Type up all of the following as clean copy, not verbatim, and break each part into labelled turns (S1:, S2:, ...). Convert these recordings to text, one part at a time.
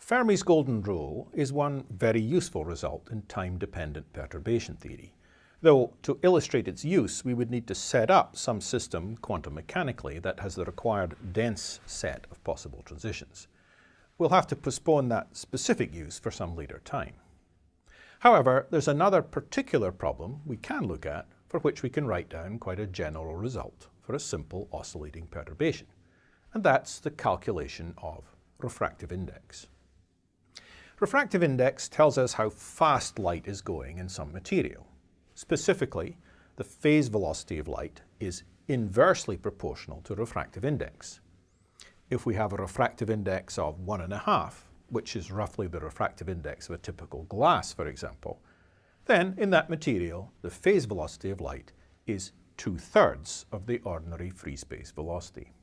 S1: Fermi's golden rule is one very useful result in time-dependent perturbation theory, though to illustrate its use we would need to set up some system quantum mechanically that has the required dense set of possible transitions. We'll have to postpone that specific use for some later time. However, there's another particular problem we can look at for which we can write down quite a general result for a simple oscillating perturbation, and that's the calculation of refractive index. Refractive index tells us how fast light is going in some material. Specifically, the phase velocity of light is inversely proportional to refractive index. If we have a refractive index of 1.5, which is roughly the refractive index of a typical glass, for example, then in that material, the phase velocity of light is 2/3 of the ordinary free space velocity.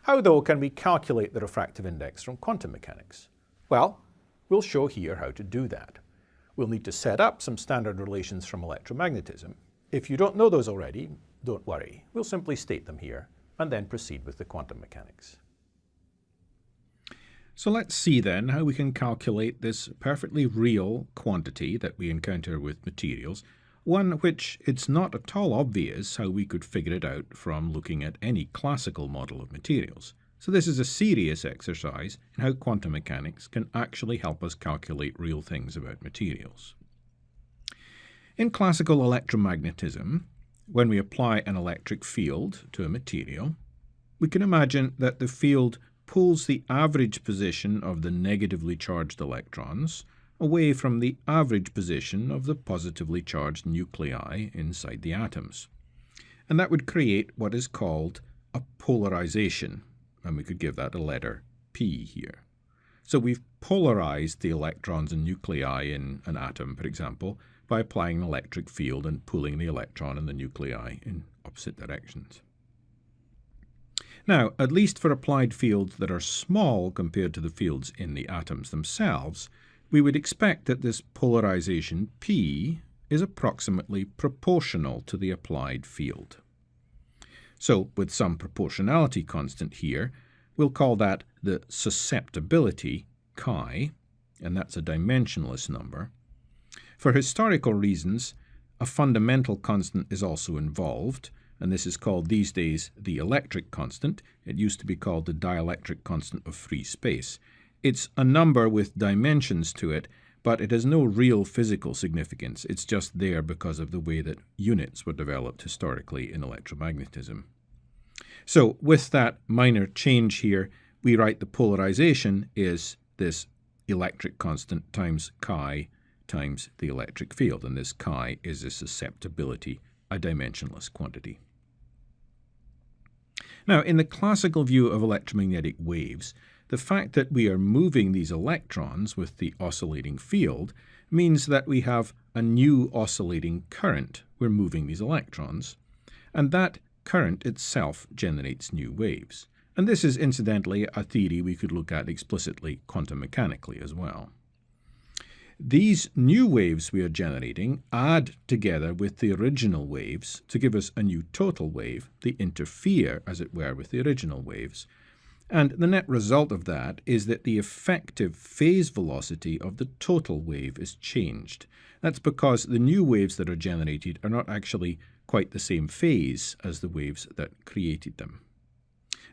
S1: How, though, can we calculate the refractive index from quantum mechanics? Well, we'll show here how to do that. We'll need to set up some standard relations from electromagnetism. If you don't know those already, don't worry. We'll simply state them here and then proceed with the quantum mechanics.
S2: So let's see then how we can calculate this perfectly real quantity that we encounter with materials, one which it's not at all obvious how we could figure it out from looking at any classical model of materials. So this is a serious exercise in how quantum mechanics can actually help us calculate real things about materials. In classical electromagnetism, when we apply an electric field to a material, we can imagine that the field pulls the average position of the negatively charged electrons away from the average position of the positively charged nuclei inside the atoms. And that would create what is called a polarization. And we could give that a letter P here. So we've polarized the electrons and nuclei in an atom, for example, by applying an electric field and pulling the electron and the nuclei in opposite directions. Now, at least for applied fields that are small compared to the fields in the atoms themselves, we would expect that this polarization P is approximately proportional to the applied field. So, with some proportionality constant here, we'll call that the susceptibility, chi, and that's a dimensionless number. For historical reasons, a fundamental constant is also involved, and this is called these days the electric constant. It used to be called the dielectric constant of free space. It's a number with dimensions to it, but it has no real physical significance. It's just there because of the way that units were developed historically in electromagnetism. So with that minor change here, we write the polarization is this electric constant times chi times the electric field, and this chi is a susceptibility, a dimensionless quantity. Now, in the classical view of electromagnetic waves, the fact that we are moving these electrons with the oscillating field means that we have a new oscillating current. We're moving these electrons, and that current itself generates new waves. And this is incidentally a theory we could look at explicitly quantum mechanically as well. These new waves we are generating add together with the original waves to give us a new total wave. They interfere, as it were, with the original waves. And the net result of that is that the effective phase velocity of the total wave is changed. That's because the new waves that are generated are not actually quite the same phase as the waves that created them.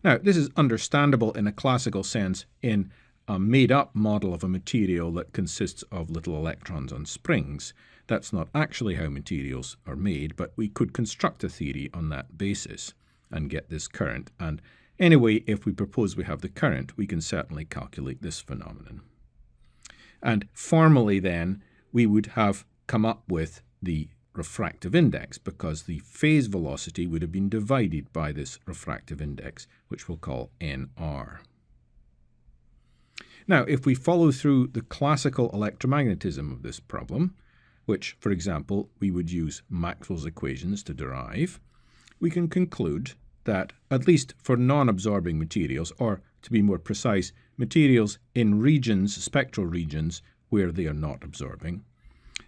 S2: Now, this is understandable in a classical sense in a made-up model of a material that consists of little electrons on springs. That's not actually how materials are made, but we could construct a theory on that basis and get this current. And anyway, if we propose we have the current, we can certainly calculate this phenomenon. And formally then, we would have come up with the refractive index because the phase velocity would have been divided by this refractive index, which we'll call nr. Now, if we follow through the classical electromagnetism of this problem, which, for example, we would use Maxwell's equations to derive, we can conclude that, at least for non-absorbing materials, or to be more precise, materials in regions, spectral regions, where they are not absorbing,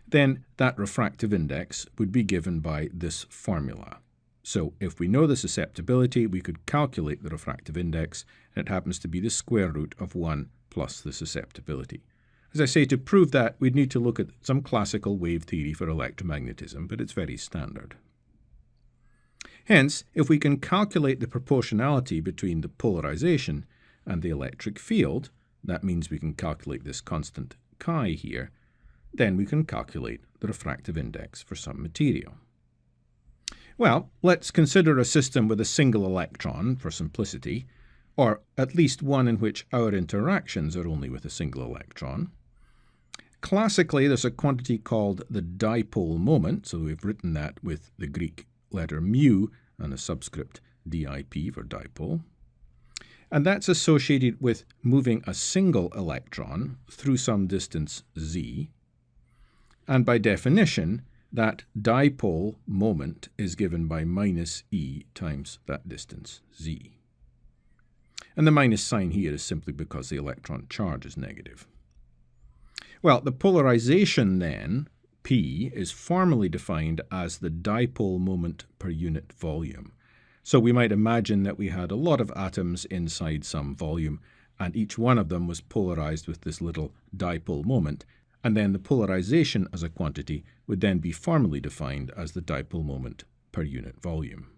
S2: then that refractive index would be given by this formula. So if we know the susceptibility, we could calculate the refractive index, and it happens to be the square root of 1 plus the susceptibility. As I say, to prove that, we'd need to look at some classical wave theory for electromagnetism, but it's very standard. Hence, if we can calculate the proportionality between the polarization and the electric field, that means we can calculate this constant chi here, then we can calculate the refractive index for some material. Well, let's consider a system with a single electron for simplicity, or at least one in which our interactions are only with a single electron. Classically, there's a quantity called the dipole moment, so we've written that with the Greek letter mu and a subscript dip for dipole. And that's associated with moving a single electron through some distance z. And by definition, that dipole moment is given by minus e times that distance z. And the minus sign here is simply because the electron charge is negative. Well, the polarization then, P, is formally defined as the dipole moment per unit volume. So we might imagine that we had a lot of atoms inside some volume, and each one of them was polarized with this little dipole moment, and then the polarization as a quantity would then be formally defined as the dipole moment per unit volume.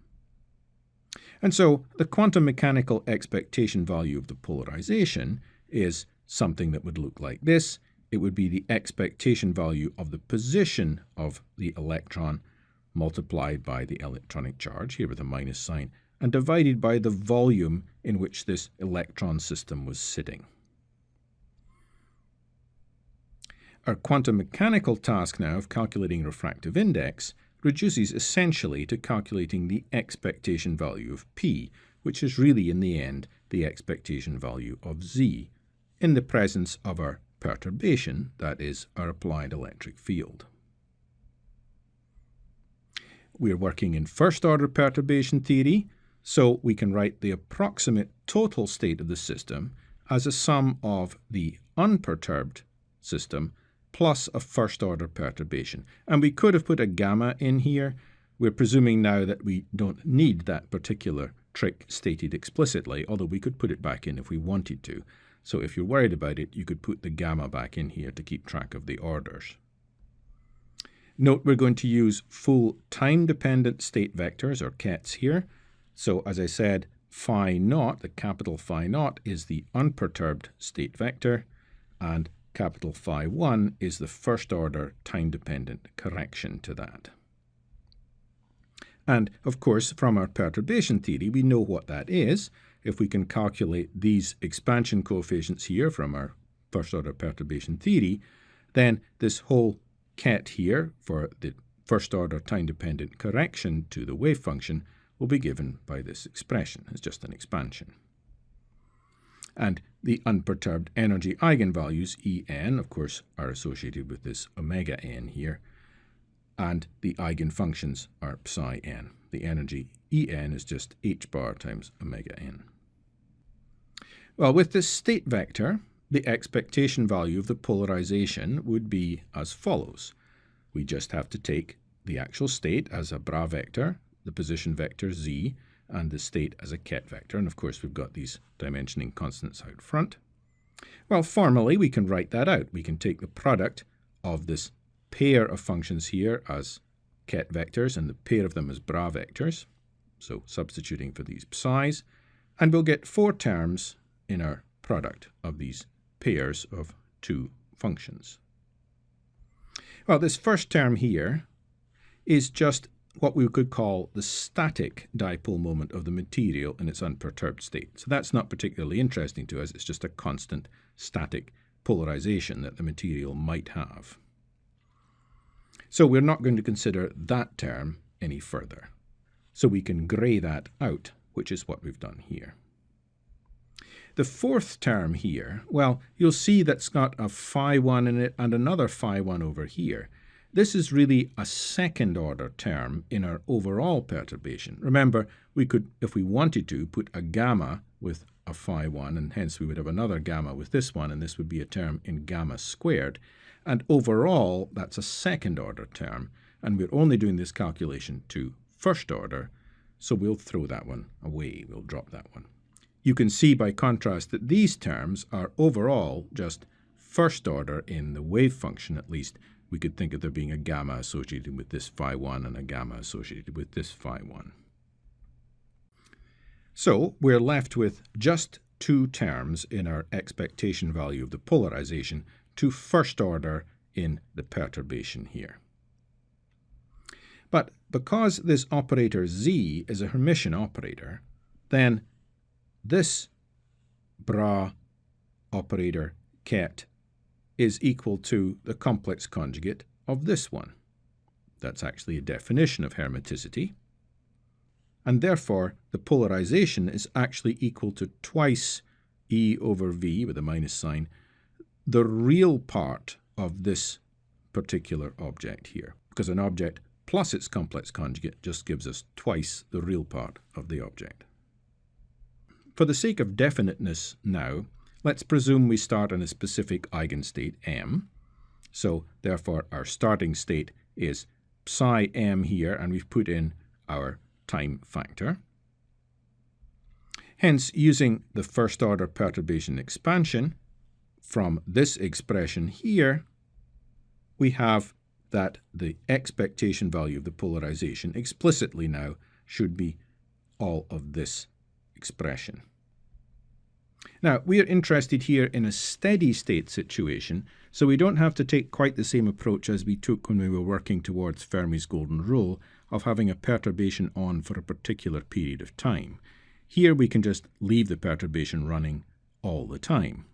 S2: And so the quantum mechanical expectation value of the polarization is something that would look like this. It would be the expectation value of the position of the electron multiplied by the electronic charge, here with a minus sign, and divided by the volume in which this electron system was sitting. Our quantum mechanical task now of calculating refractive index reduces essentially to calculating the expectation value of P, which is really in the end the expectation value of Z, in the presence of our perturbation, that is, our applied electric field. We're working in first-order perturbation theory, so we can write the approximate total state of the system as a sum of the unperturbed system plus a first-order perturbation. And we could have put a gamma in here. We're presuming now that we don't need that particular trick stated explicitly, although we could put it back in if we wanted to. So if you're worried about it, you could put the gamma back in here to keep track of the orders. Note we're going to use full time-dependent state vectors, or kets, here. So as I said, phi naught, the capital phi naught, is the unperturbed state vector, and capital phi 1 is the first-order time-dependent correction to that. And, of course, from our perturbation theory, we know what that is. If we can calculate these expansion coefficients here from our first-order perturbation theory, then this whole ket here for the first-order time-dependent correction to the wave function will be given by this expression. It's just an expansion. And the unperturbed energy eigenvalues, En, of course, are associated with this omega n here, and the eigenfunctions are psi n. The energy En is just h bar times omega n. Well, with this state vector, the expectation value of the polarization would be as follows. We just have to take the actual state as a bra vector, the position vector z, and the state as a ket vector. And of course, we've got these dimensioning constants out front. Well, formally, we can write that out. We can take the product of this pair of functions here as ket vectors and the pair of them as bra vectors, so substituting for these psi's, and we'll get 4 terms in our product of these pairs of 2 functions. Well, this first term here is just what we could call the static dipole moment of the material in its unperturbed state. So that's not particularly interesting to us. It's just a constant static polarization that the material might have. So we're not going to consider that term any further. So we can grey that out, which is what we've done here. The fourth term here, well, you'll see that's got a phi 1 in it and another phi 1 over here. This is really a second-order term in our overall perturbation. Remember, we could, if we wanted to, put a gamma with a phi 1, and hence we would have another gamma with this one, and this would be a term in gamma squared. And overall, that's a second-order term, and we're only doing this calculation to first order, so we'll throw that one away. We'll drop that one. you can see by contrast that these terms are overall just first order in the wave function. At least we could think of there being a gamma associated with this phi1 and a gamma associated with this phi1. So we're left with just two terms in our expectation value of the polarization to first order in the perturbation here. But because this operator z is a Hermitian operator, then this bra operator ket is equal to the complex conjugate of this one. That's actually a definition of Hermiticity. And therefore, the polarization is actually equal to twice E over V with a minus sign, the real part of this particular object here, because an object plus its complex conjugate just gives us twice the real part of the object. For the sake of definiteness now, let's presume we start in a specific eigenstate m. So therefore our starting state is psi m here, and we've put in our time factor. Hence, using the first order perturbation expansion from this expression here, we have that the expectation value of the polarization explicitly now should be all of this expression. Now, we are interested here in a steady state situation, so we don't have to take quite the same approach as we took when we were working towards Fermi's golden rule of having a perturbation on for a particular period of time. Here we can just leave the perturbation running all the time.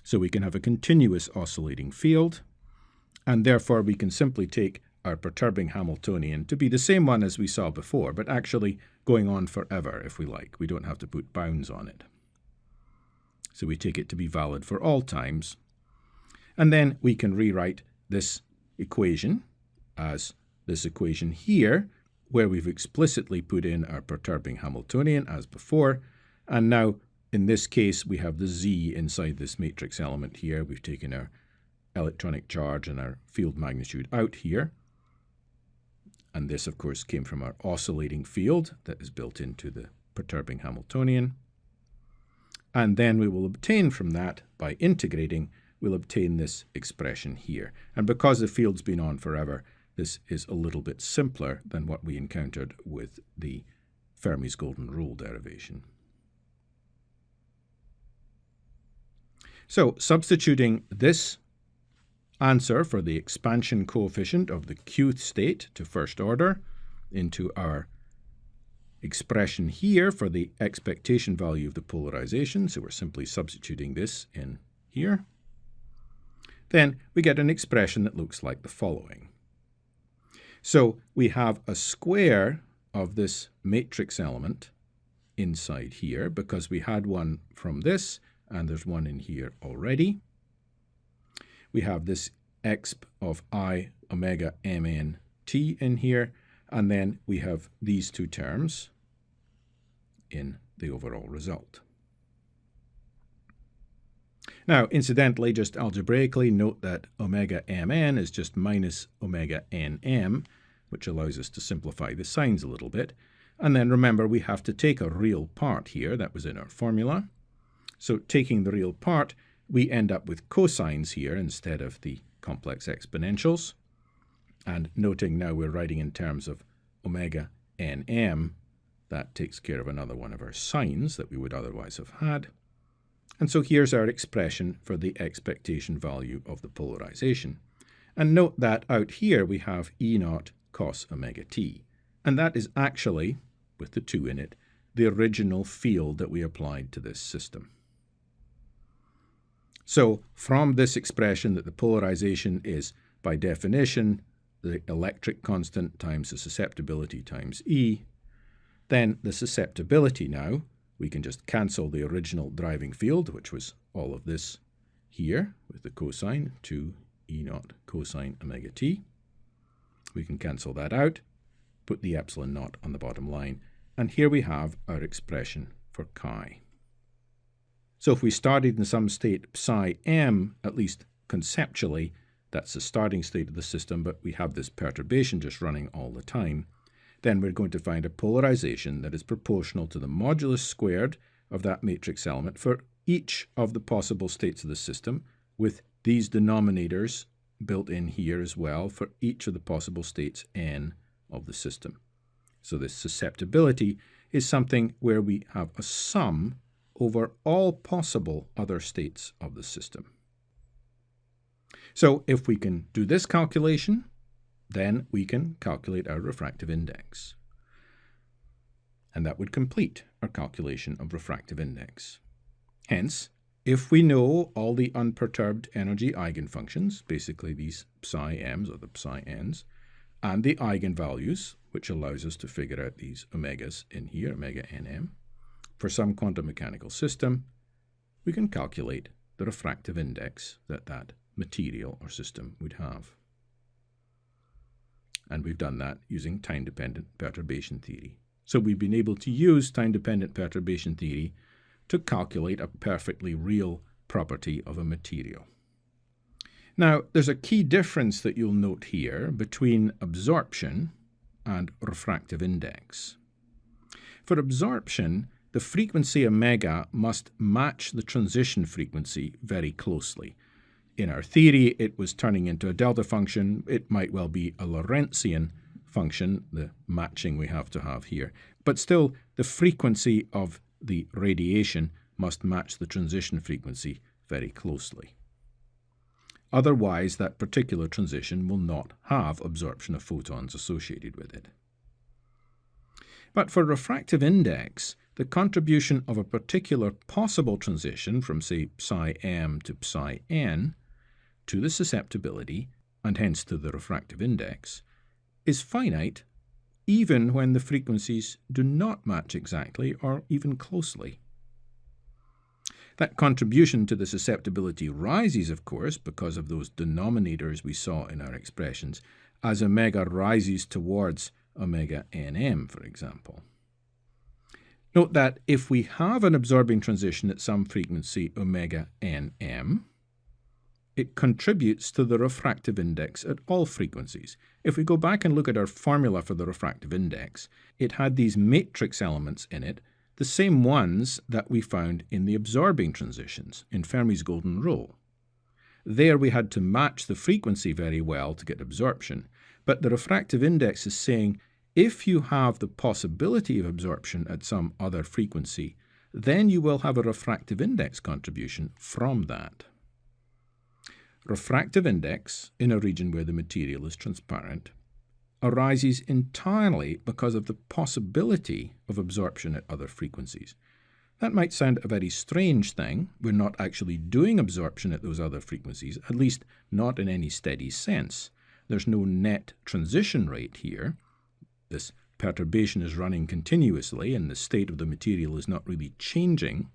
S2: So we can have a continuous oscillating field, and therefore we can simply take our perturbing Hamiltonian to be the same one as we saw before, but actually going on forever if we like. We don't have to put bounds on it. So we take it to be valid for all times. And then we can rewrite this equation as this equation here, where we've explicitly put in our perturbing Hamiltonian as before. And now, in this case, we have the z inside this matrix element here. We've taken our electronic charge and our field magnitude out here. And this, of course, came from our oscillating field that is built into the perturbing Hamiltonian. And then we will obtain from that, by integrating, we'll obtain this expression here. And because the field's been on forever, this is a little bit simpler than what we encountered with the Fermi's golden rule derivation. So substituting this answer for the expansion coefficient of the qth state to first order into our expression here for the expectation value of the polarization, so we're simply substituting this in here, then we get an expression that looks like the following. So we have a square of this matrix element inside here because we had one from this and there's one in here already. We have this exp of I omega mn t in here, and then we have these two terms in the overall result. Now, incidentally, just algebraically, note that omega mn is just minus omega nm, which allows us to simplify the signs a little bit. And then remember, we have to take a real part here. That was in our formula. So taking the real part, we end up with cosines here instead of the complex exponentials. And noting now we're writing in terms of omega nm, that takes care of another one of our sines that we would otherwise have had. And so here's our expression for the expectation value of the polarization. And note that out here we have E0 cos omega t. And that is actually, with the 2 in it, the original field that we applied to this system. So from this expression that the polarization is, by definition, the electric constant times the susceptibility times E, then the susceptibility now, we can just cancel the original driving field, which was all of this here with the cosine, 2 E0 cosine omega t. We can cancel that out, put the epsilon naught on the bottom line, and here we have our expression for chi. So if we started in some state psi m, at least conceptually, that's the starting state of the system, but we have this perturbation just running all the time, then we're going to find a polarization that is proportional to the modulus squared of that matrix element for each of the possible states of the system, with these denominators built in here as well for each of the possible states n of the system. So this susceptibility is something where we have a sum over all possible other states of the system. So if we can do this calculation, then we can calculate our refractive index. And that would complete our calculation of refractive index. Hence, if we know all the unperturbed energy eigenfunctions, basically these psi m's or the psi n's, and the eigenvalues, which allows us to figure out these omegas in here, omega nm, for some quantum mechanical system, we can calculate the refractive index that that material or system would have. And we've done that using time-dependent perturbation theory. So we've been able to use time-dependent perturbation theory to calculate a perfectly real property of a material. Now, there's a key difference that you'll note here between absorption and refractive index. For absorption, the frequency omega must match the transition frequency very closely. In our theory, it was turning into a delta function. It might well be a Lorentzian function, the matching we have to have here. But still, the frequency of the radiation must match the transition frequency very closely. Otherwise, that particular transition will not have absorption of photons associated with it. But for refractive index, the contribution of a particular possible transition from, say, psi m to psi n to the susceptibility, and hence to the refractive index, is finite even when the frequencies do not match exactly or even closely. That contribution to the susceptibility rises, of course, because of those denominators we saw in our expressions, as omega rises towards omega nm, for example. Note that if we have an absorbing transition at some frequency omega nm, it contributes to the refractive index at all frequencies. If we go back and look at our formula for the refractive index, it had these matrix elements in it, the same ones that we found in the absorbing transitions, in Fermi's golden rule. There we had to match the frequency very well to get absorption, but the refractive index is saying if you have the possibility of absorption at some other frequency, then you will have a refractive index contribution from that. Refractive index, in a region where the material is transparent, arises entirely because of the possibility of absorption at other frequencies. That might sound a very strange thing. We're not actually doing absorption at those other frequencies, at least not in any steady sense. There's no net transition rate here. This perturbation is running continuously and the state of the material is not really changing.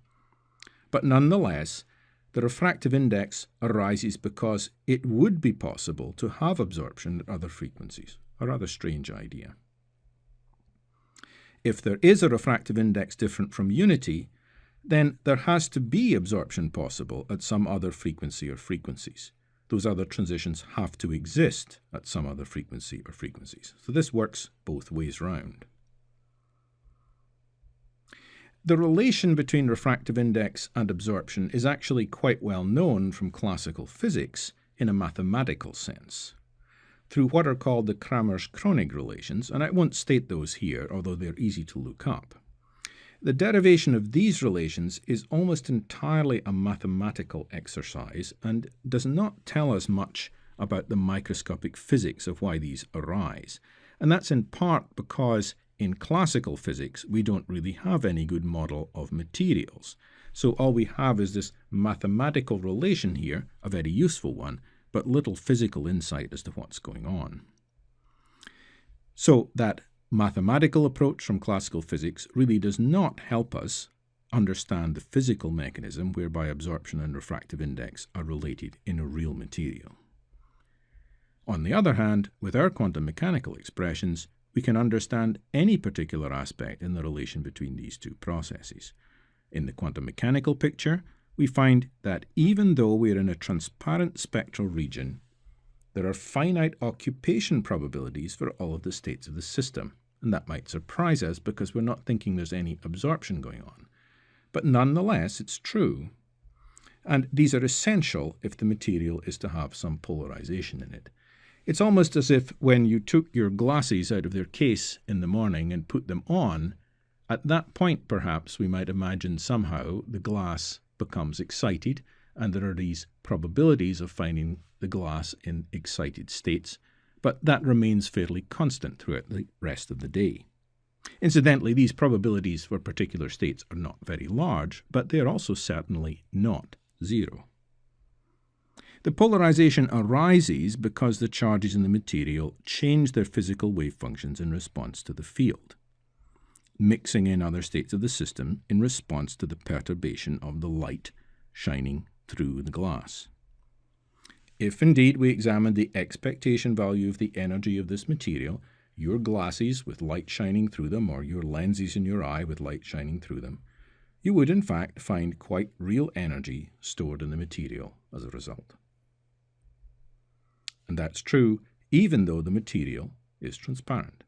S2: But nonetheless, the refractive index arises because it would be possible to have absorption at other frequencies, a rather strange idea. If there is a refractive index different from unity, then there has to be absorption possible at some other frequency or frequencies. Those other transitions have to exist at some other frequency or frequencies. So this works both ways round. The relation between refractive index and absorption is actually quite well known from classical physics in a mathematical sense, through what are called the Kramers-Kronig relations, and I won't state those here, although they're easy to look up. The derivation of these relations is almost entirely a mathematical exercise and does not tell us much about the microscopic physics of why these arise, and that's in part because in classical physics, we don't really have any good model of materials. So all we have is this mathematical relation here, a very useful one, but little physical insight as to what's going on. So that mathematical approach from classical physics really does not help us understand the physical mechanism whereby absorption and refractive index are related in a real material. On the other hand, with our quantum mechanical expressions, we can understand any particular aspect in the relation between these two processes. In the quantum mechanical picture, we find that even though we are in a transparent spectral region, there are finite occupation probabilities for all of the states of the system, and that might surprise us because we're not thinking there's any absorption going on. but nonetheless it's true. And these are essential if the material is to have some polarization in it. It's almost as if when you took your glasses out of their case in the morning and put them on, at that point perhaps we might imagine somehow the glass becomes excited, and there are these probabilities of finding the glass in excited states, but that remains fairly constant throughout the rest of the day. Incidentally, these probabilities for particular states are not very large, but they are also certainly not zero. The polarization arises because the charges in the material change their physical wave functions in response to the field, mixing in other states of the system in response to the perturbation of the light shining through the glass. If indeed we examine the expectation value of the energy of this material, your glasses with light shining through them, or your lenses in your eye with light shining through them, you would in fact find quite real energy stored in the material as a result. And that's true even though the material is transparent.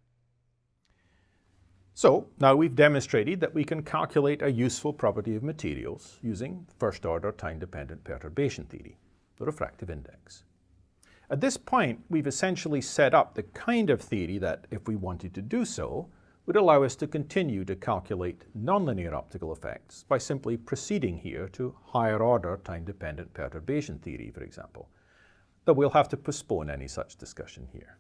S1: So now we've demonstrated that we can calculate a useful property of materials using first-order time-dependent perturbation theory, the refractive index. At this point, we've essentially set up the kind of theory that, if we wanted to do so, would allow us to continue to calculate nonlinear optical effects by simply proceeding here to higher-order time-dependent perturbation theory, for example. Though we'll have to postpone any such discussion here.